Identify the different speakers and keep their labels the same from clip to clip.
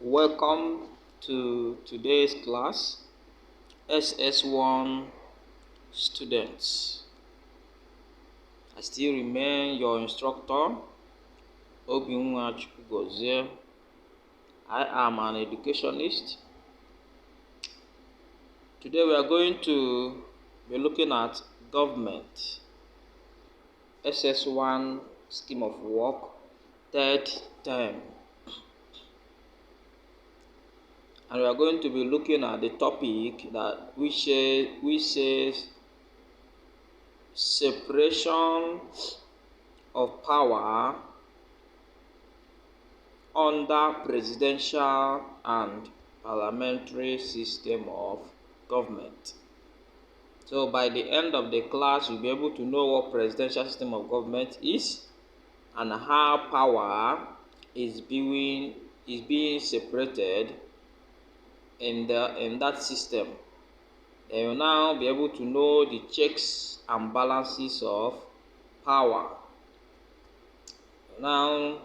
Speaker 1: Welcome to today's class, ss1 students. I still remain your instructor, Obinwa Chukwugozie. I am an educationist. Today we are going to be looking at government, ss1 scheme of work, third term. And we are going to be looking at the topic that which says separation of power under presidential and parliamentary system of government. So by the end of the class, you'll be able to know what presidential system of government is and how power is being separated in that system. Then you'll now be able to know the checks and balances of power. Now,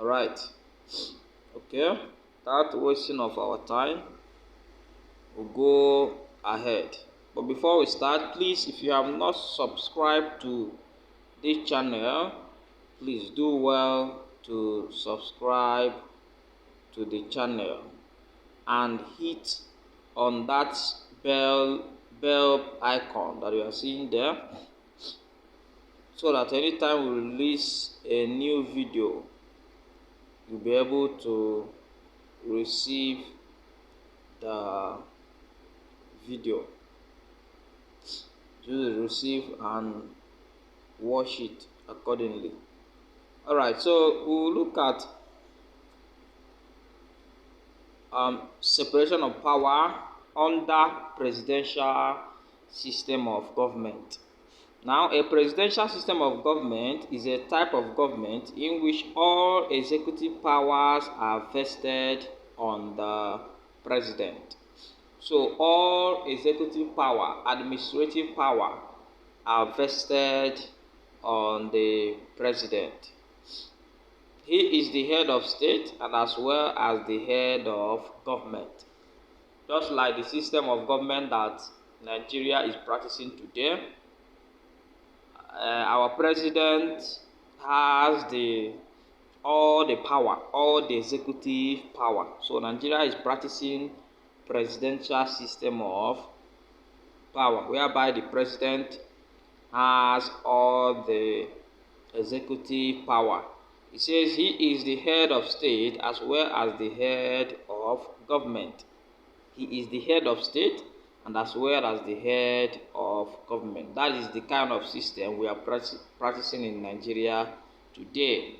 Speaker 1: alright, okay, without wasting of our time, we'll go ahead. But before we start, please, if you have not subscribed to this channel, please do well to subscribe to the channel and hit on that bell icon that you are seeing there, so that anytime we release a new video, you'll be able to receive the video. You receive and watch it accordingly. Alright, so we'll look at separation of power under presidential system of government. Now, a presidential system of government is a type of government in which all executive powers are vested on the president. So all executive power, administrative power are vested on the president. He is the head of state and as well as the head of government. Just like the system of government that Nigeria is practicing today, our president has all the power, all the executive power. So Nigeria is practicing presidential system of power, whereby the president has all the executive power. It says he is the head of state as well as the head of government. He is the head of state and as well as the head of government. That is the kind of system we are practicing in Nigeria today.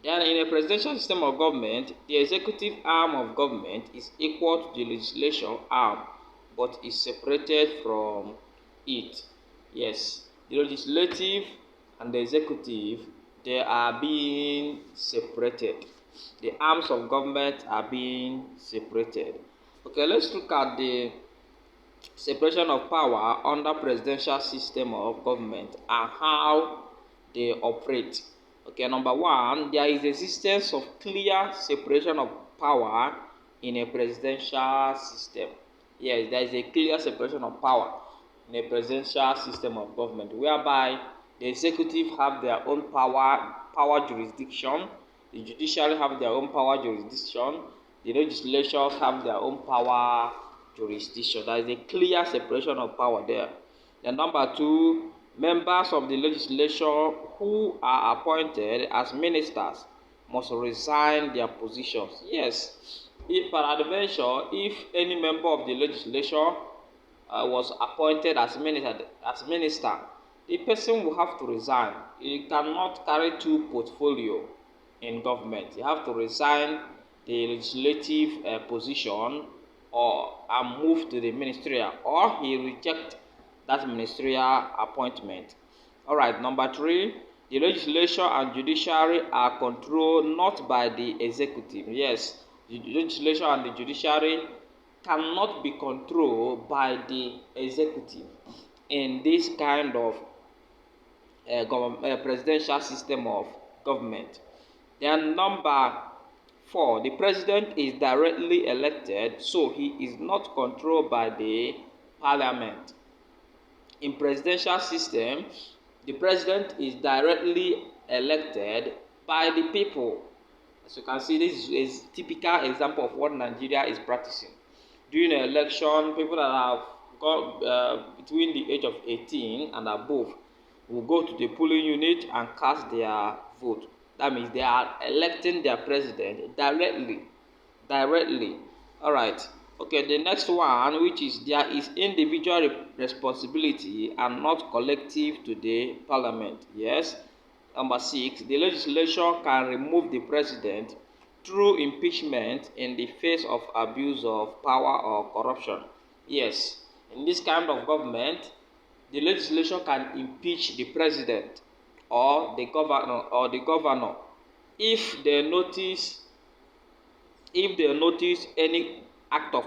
Speaker 1: Then in a presidential system of government, the executive arm of government is equal to the legislation arm, but is separated from it. Yes, the legislative and the executive, they are being separated. The arms of government are being separated. Okay, let's look at the separation of power under presidential system of government and how they operate. Okay, number one, there is existence of clear separation of power in a presidential system. Yes, there is a clear separation of power in a presidential system of government, whereby the executive have their own power jurisdiction, the judiciary have their own power jurisdiction, the legislatures have their own power jurisdiction. There is a clear separation of power there. Then number two, members of the legislature who are appointed as ministers must resign their positions. Yes, if peradventure, if any member of the legislature was appointed as minister, the person will have to resign. He cannot carry two portfolios in government. You have to resign the legislative position and move to the ministerial, or he reject that ministerial appointment. Alright, number three, the legislature and judiciary are controlled not by the executive. Yes, the legislature and the judiciary cannot be controlled by the executive in this kind of presidential system of government. Then number 4. The president is directly elected, so he is not controlled by the parliament. In presidential system, the president is directly elected by the people. As you can see, this is a typical example of what Nigeria is practicing. During an election, people that have got between the age of 18 and above will go to the polling unit and cast their vote. That means they are electing their president directly. All right. Okay, the next one, which is there is individual responsibility and not collective to the parliament. Yes. Number 6, the legislation can remove the president through impeachment in the face of abuse of power or corruption. Yes, in this kind of government, the legislation can impeach the president or the governor if they notice any act of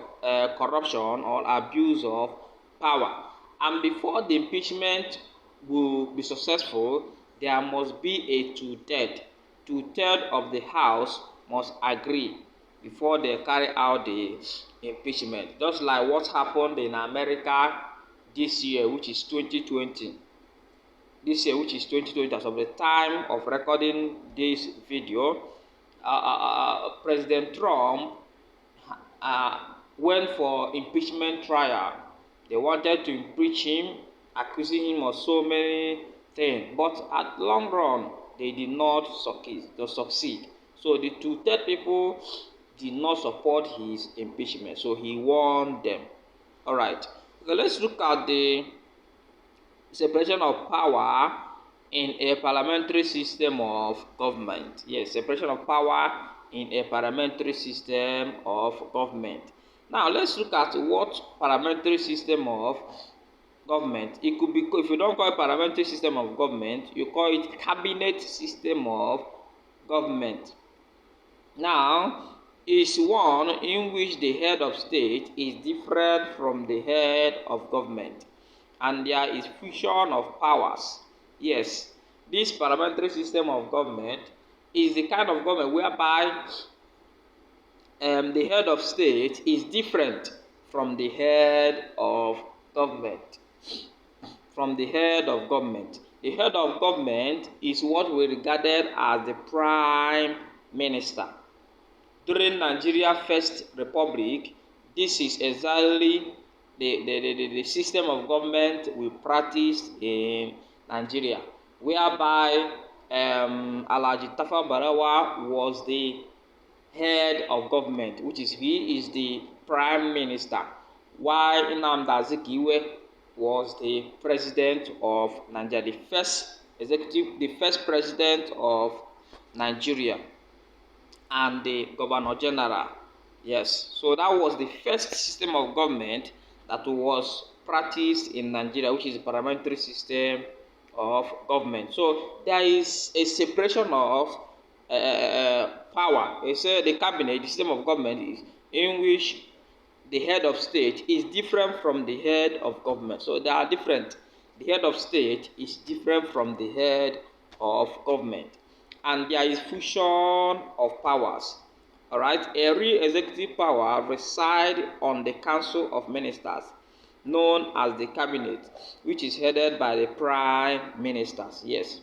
Speaker 1: corruption or abuse of power. And before the impeachment will be successful, there must be a two-third of the House must agree before they carry out the impeachment. Just like what happened in America this year, which is 2020. As of the time of recording this video, President Trump went for impeachment trial. They wanted to impeach him, accusing him of so many things. But at long run, they did not succeed. So the two-third people did not support his impeachment. So he won them. All right. Okay, let's look at the separation of power in a parliamentary system of government. Yes, separation of power in a parliamentary system of government. Now, let's look at what parliamentary system of government. It could be, if you don't call it parliamentary system of government, you call it cabinet system of government. Now, is one in which the head of state is different from the head of government, and there is fusion of powers. Yes, this parliamentary system of government is the kind of government whereby the head of state is different from the head of government. The head of government is what we regarded as the prime minister. During Nigeria First Republic, this is exactly the system of government we practiced in Nigeria, whereby Alhaji Tafawa Balewa was the head of government, which is he is the prime minister, while Nnamdi Azikiwe was the president of Nigeria, the first president of Nigeria, and the governor general. Yes, so that was the first system of government that was practiced in Nigeria, which is the parliamentary system of government. So there is a separation of power. They say the cabinet, the system of government, is in which the head of state is different from the head of government. So they are different. The head of state is different from the head of government. And there is fusion of powers. All right, a real executive power resides on the Council of Ministers, known as the cabinet, which is headed by the prime ministers. Yes,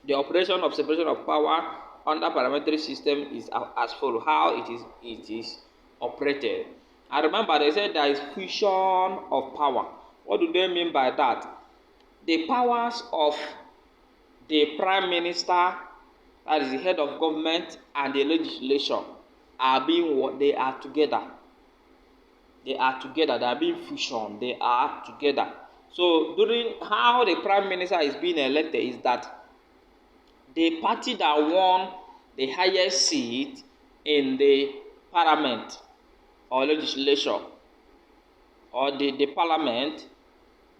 Speaker 1: the operation of separation of power under parliamentary system is as follows. How it is operated. And remember, they said there is fusion of power. What do they mean by that? The powers of the prime minister, that is the head of government, and the legislation they are together. They are being fusion. They are together. So during how the prime minister is being elected is that the party that won the highest seat in the parliament or legislation or the parliament,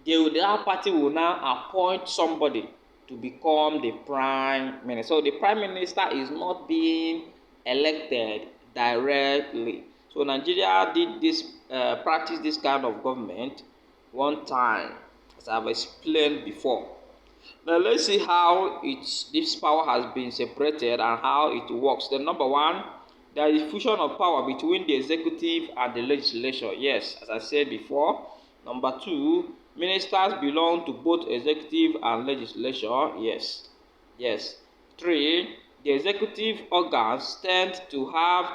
Speaker 1: that party will now appoint somebody to become the prime minister. So the prime minister is not being elected directly. So Nigeria did this, practice this kind of government one time, as I've explained before. Now let's see how this power has been separated and how it works. The number one, There is fusion of power between the executive and the legislature. Yes, as I said before. Number 2, ministers belong to both executive and legislature. Yes. Yes. 3, the executive organs tend to have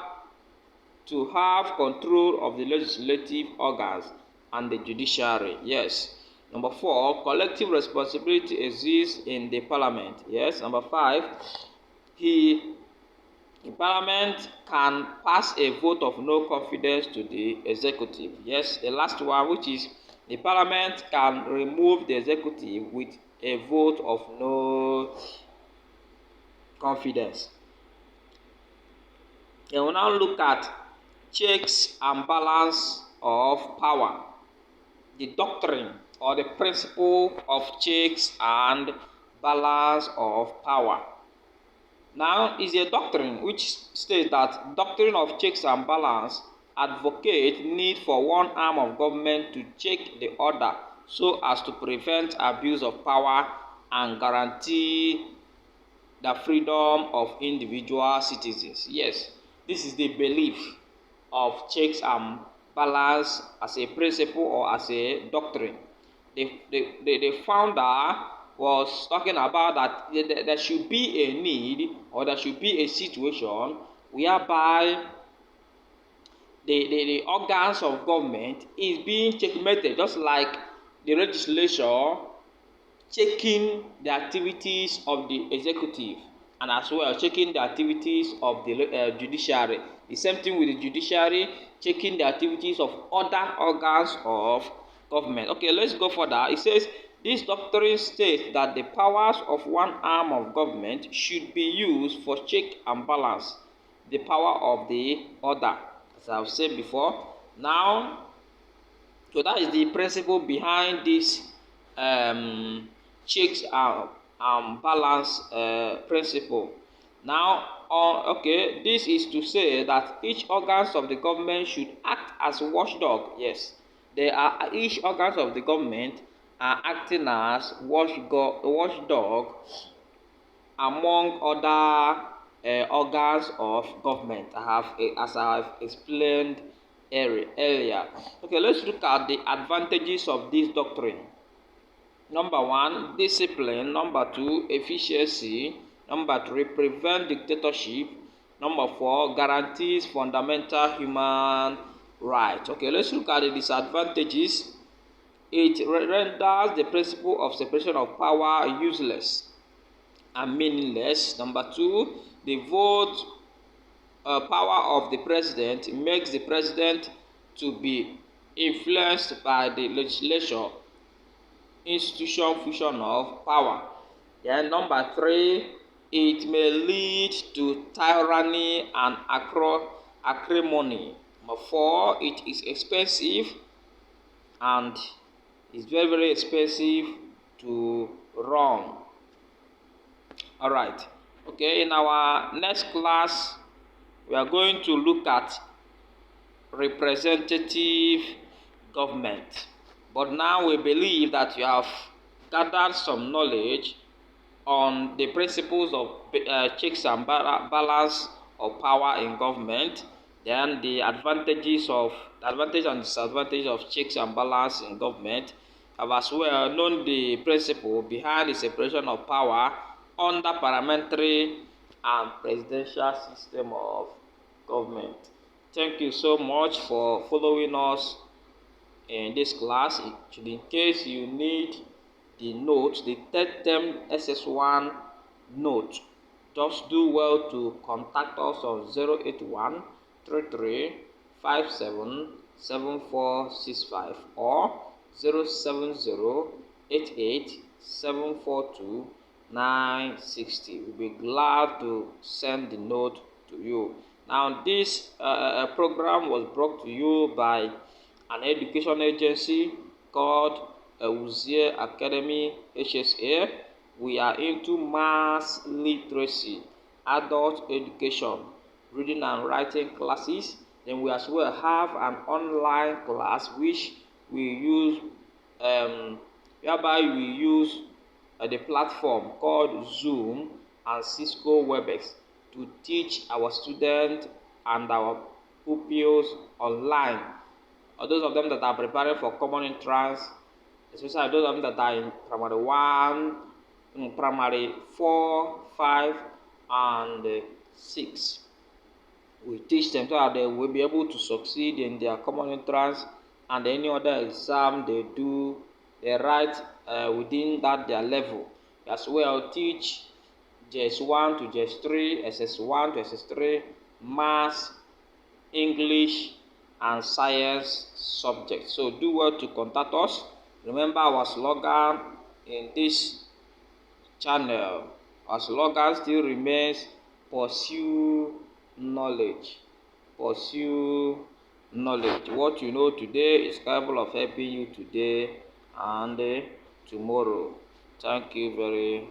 Speaker 1: control of the legislative organs and the judiciary. Yes. Number 4, collective responsibility exists in the parliament. Yes. Number 5, the parliament can pass a vote of no confidence to the executive. Yes. The last one, which is the parliament can remove the executive with a vote of no confidence. And we'll now look at checks and balance of power. The doctrine or the principle of checks and balance of power. Now, is a doctrine which states that doctrine of checks and balance advocate need for one arm of government to check the other so as to prevent abuse of power and guarantee the freedom of individual citizens. Yes, this is the belief of checks and balance as a principle or as a doctrine. The founder was talking about that there should be a need or there should be a situation whereby the organs of government is being checkmated, just like the legislature checking the activities of the executive and as well checking the activities of the judiciary. The same thing with the judiciary, checking the activities of other organs of government. Okay, let's go further. It says, this doctrine states that the powers of one arm of government should be used for check and balance the power of the other, as I've said before. Now, so that is the principle behind this checks and balance principle. Now, okay, this is to say that each organs of the government should act as watchdog. Yes, each organs of the government are acting as watchdog among other organs of government. As I have explained earlier. Okay, let's look at the advantages of this doctrine. Number 1, discipline. Number 2, efficiency. Number 3, prevent dictatorship. Number 4, guarantees fundamental human rights. Okay, let's look at the disadvantages. It renders the principle of separation of power useless and meaningless. Number 2, the vote power of the president makes the president to be influenced by the legislature institution fusion of power. Then number 3, it may lead to tyranny and acrimony. Number 4, it is expensive and it's very, very expensive to run. Alright, okay, in our next class, we are going to look at representative government. But now we believe that you have gathered some knowledge on the principles of checks and balance of power in government, then the advantage and disadvantage of checks and balance in government. Have as well known the principle behind the separation of power under parliamentary and presidential system of government. Thank you so much for following us in this class. In case you need the notes, the third term ss1 note, just do well to contact us on 081 33 57 7465 or 070 88 742 960. We'll be glad to send the note to you. Now, this program was brought to you by an education agency called Uzie Academy HSA. We are into mass literacy, adult education, reading and writing classes. Then we as well have an online class which we use, whereby we use the platform called Zoom and Cisco WebEx to teach our students and our pupils online. Or those of them that are preparing for common entrance, especially those of them that are in primary 1, primary 4, 5, and 6. We teach them so that they will be able to succeed in their common entrance and any other exam they do, they write within that their level. As well, teach JS1 to JS3, ss1 to ss3, maths, English, and science subjects. So do well to contact us. Remember our slogan in this channel. Our slogan still remains: pursue knowledge. Pursue knowledge. What you know today is capable of helping you today and tomorrow. Thank you very